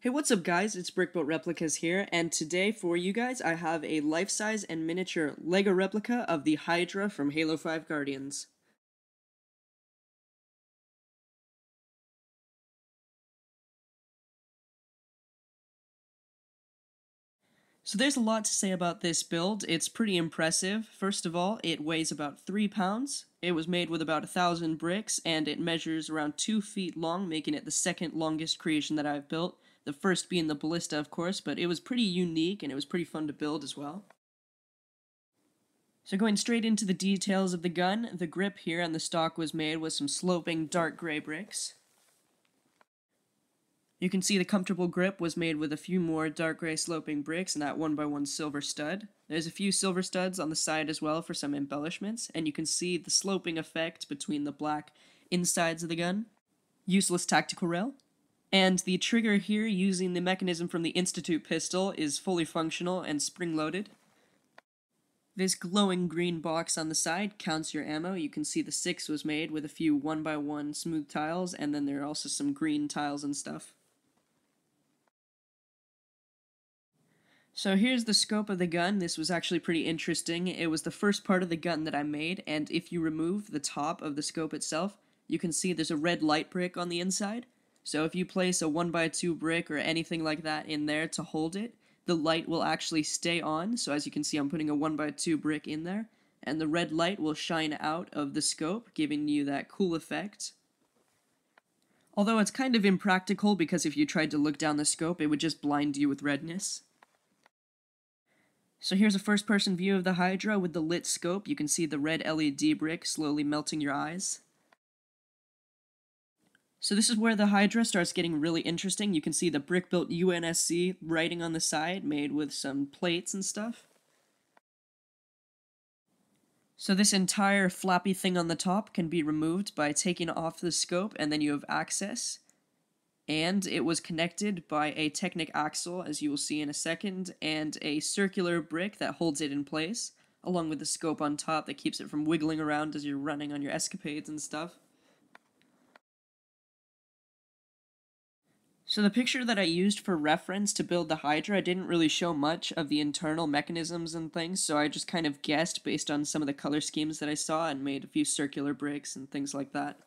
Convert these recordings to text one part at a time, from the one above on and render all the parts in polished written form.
Hey, what's up guys, it's Brickbuilt Replicas here, and today for you guys I have a life-size and miniature LEGO replica of the Hydra from Halo 5 Guardians. So there's a lot to say about this build. It's pretty impressive. First of all, it weighs about 3 pounds, it was made with about 1,000 bricks, and it measures around 2 feet long, making it the second longest creation that I've built. The first being the ballista, of course, but it was pretty unique and it was pretty fun to build as well. So going straight into the details of the gun, the grip here on the stock was made with some sloping dark gray bricks. You can see the comfortable grip was made with a few more dark gray sloping bricks and that 1x1 silver stud. There's a few silver studs on the side as well for some embellishments, and you can see the sloping effect between the black insides of the gun. Useless tactical rail. And the trigger here using the mechanism from the Institute pistol is fully functional and spring-loaded. This glowing green box on the side counts your ammo. You can see the 6 was made with a few 1x1 smooth tiles, and then there are also some green tiles and stuff. So here's the scope of the gun. This was actually pretty interesting. It was the first part of the gun that I made, and if you remove the top of the scope itself, you can see there's a red light brick on the inside. So if you place a 1x2 brick or anything like that in there to hold it, the light will actually stay on. So as you can see, I'm putting a 1x2 brick in there, and the red light will shine out of the scope, giving you that cool effect. Although it's kind of impractical because if you tried to look down the scope, it would just blind you with redness. So here's a first-person view of the Hydra with the lit scope. You can see the red LED brick slowly melting your eyes. So this is where the Hydra starts getting really interesting. You can see the Brickbuilt UNSC writing on the side, made with some plates and stuff. So this entire flappy thing on the top can be removed by taking off the scope, and then you have access. And it was connected by a Technic axle, as you will see in a second, and a circular brick that holds it in place, along with the scope on top that keeps it from wiggling around as you're running on your escapades and stuff. So the picture that I used for reference to build the Hydra didn't really show much of the internal mechanisms and things, so I just kind of guessed based on some of the color schemes that I saw and made a few circular bricks and things like that.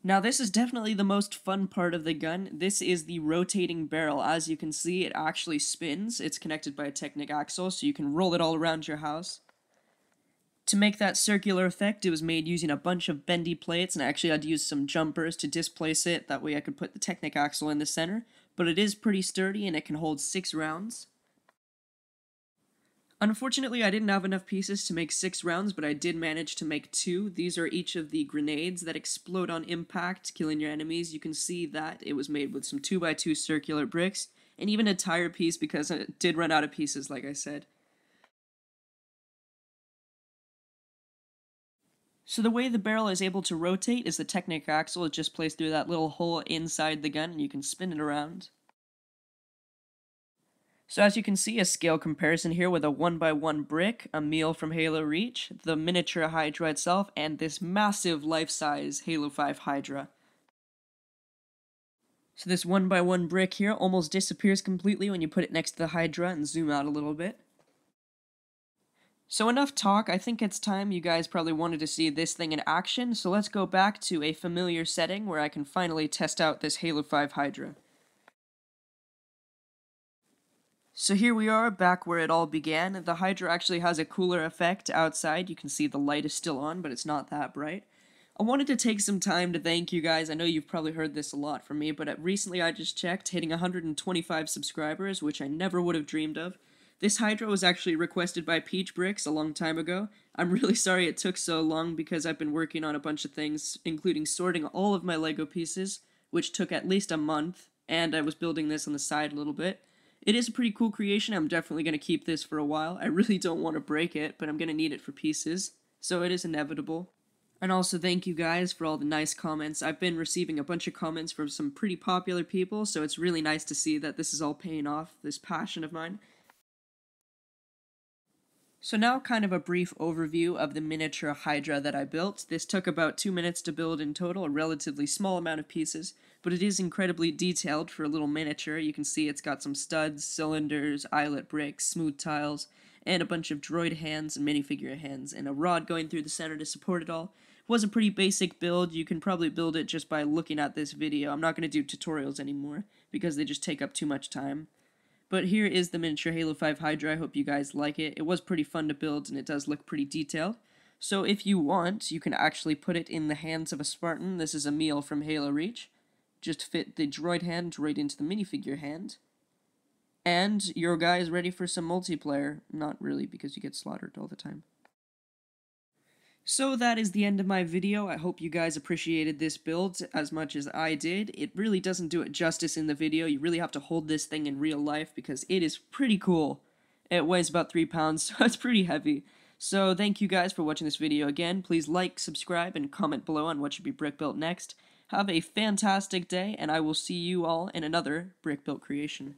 Now this is definitely the most fun part of the gun. This is the rotating barrel. As you can see, it actually spins. It's connected by a Technic axle, so you can roll it all around your house. To make that circular effect, it was made using a bunch of bendy plates, and I actually had to use some jumpers to displace it. That way I could put the Technic axle in the center, but it is pretty sturdy and it can hold 6 rounds. Unfortunately, I didn't have enough pieces to make 6 rounds, but I did manage to make 2. These are each of the grenades that explode on impact, killing your enemies. You can see that it was made with some 2x2 circular bricks, and even a tire piece because it did run out of pieces, like I said. So the way the barrel is able to rotate is the Technic axle is just placed through that little hole inside the gun, and you can spin it around. So as you can see, a scale comparison here with a 1x1 brick, a meal from Halo Reach, the miniature Hydra itself, and this massive life-size Halo 5 Hydra. So this 1x1 brick here almost disappears completely when you put it next to the Hydra and zoom out a little bit. So enough talk, I think it's time. You guys probably wanted to see this thing in action, so let's go back to a familiar setting where I can finally test out this Halo 5 Hydra. So here we are, back where it all began. The Hydra actually has a cooler effect outside. You can see the light is still on, but it's not that bright. I wanted to take some time to thank you guys. I know you've probably heard this a lot from me, but recently I just checked, hitting 125 subscribers, which I never would have dreamed of. This Hydra was actually requested by Peach Bricks a long time ago. I'm really sorry it took so long because I've been working on a bunch of things, including sorting all of my Lego pieces, which took at least a month, and I was building this on the side a little bit. It is a pretty cool creation. I'm definitely going to keep this for a while. I really don't want to break it, but I'm going to need it for pieces, so it is inevitable. And also thank you guys for all the nice comments. I've been receiving a bunch of comments from some pretty popular people, so it's really nice to see that this is all paying off, this passion of mine. So now kind of a brief overview of the miniature Hydra that I built. This took about 2 minutes to build in total, a relatively small amount of pieces, but it is incredibly detailed for a little miniature. You can see it's got some studs, cylinders, eyelet bricks, smooth tiles, and a bunch of droid hands and minifigure hands, and a rod going through the center to support it all. It was a pretty basic build. You can probably build it just by looking at this video. I'm not going to do tutorials anymore, because they just take up too much time. But here is the miniature Halo 5 Hydra. I hope you guys like it. It was pretty fun to build, and it does look pretty detailed. So if you want, you can actually put it in the hands of a Spartan. This is a meal from Halo Reach. Just fit the droid hand right into the minifigure hand. And your guy is ready for some multiplayer. Not really, because you get slaughtered all the time. So that is the end of my video. I hope you guys appreciated this build as much as I did. It really doesn't do it justice in the video. You really have to hold this thing in real life because it is pretty cool. It weighs about 3 pounds, so it's pretty heavy. So thank you guys for watching this video again. Please like, subscribe, and comment below on what should be brick built next. Have a fantastic day, and I will see you all in another brick built creation.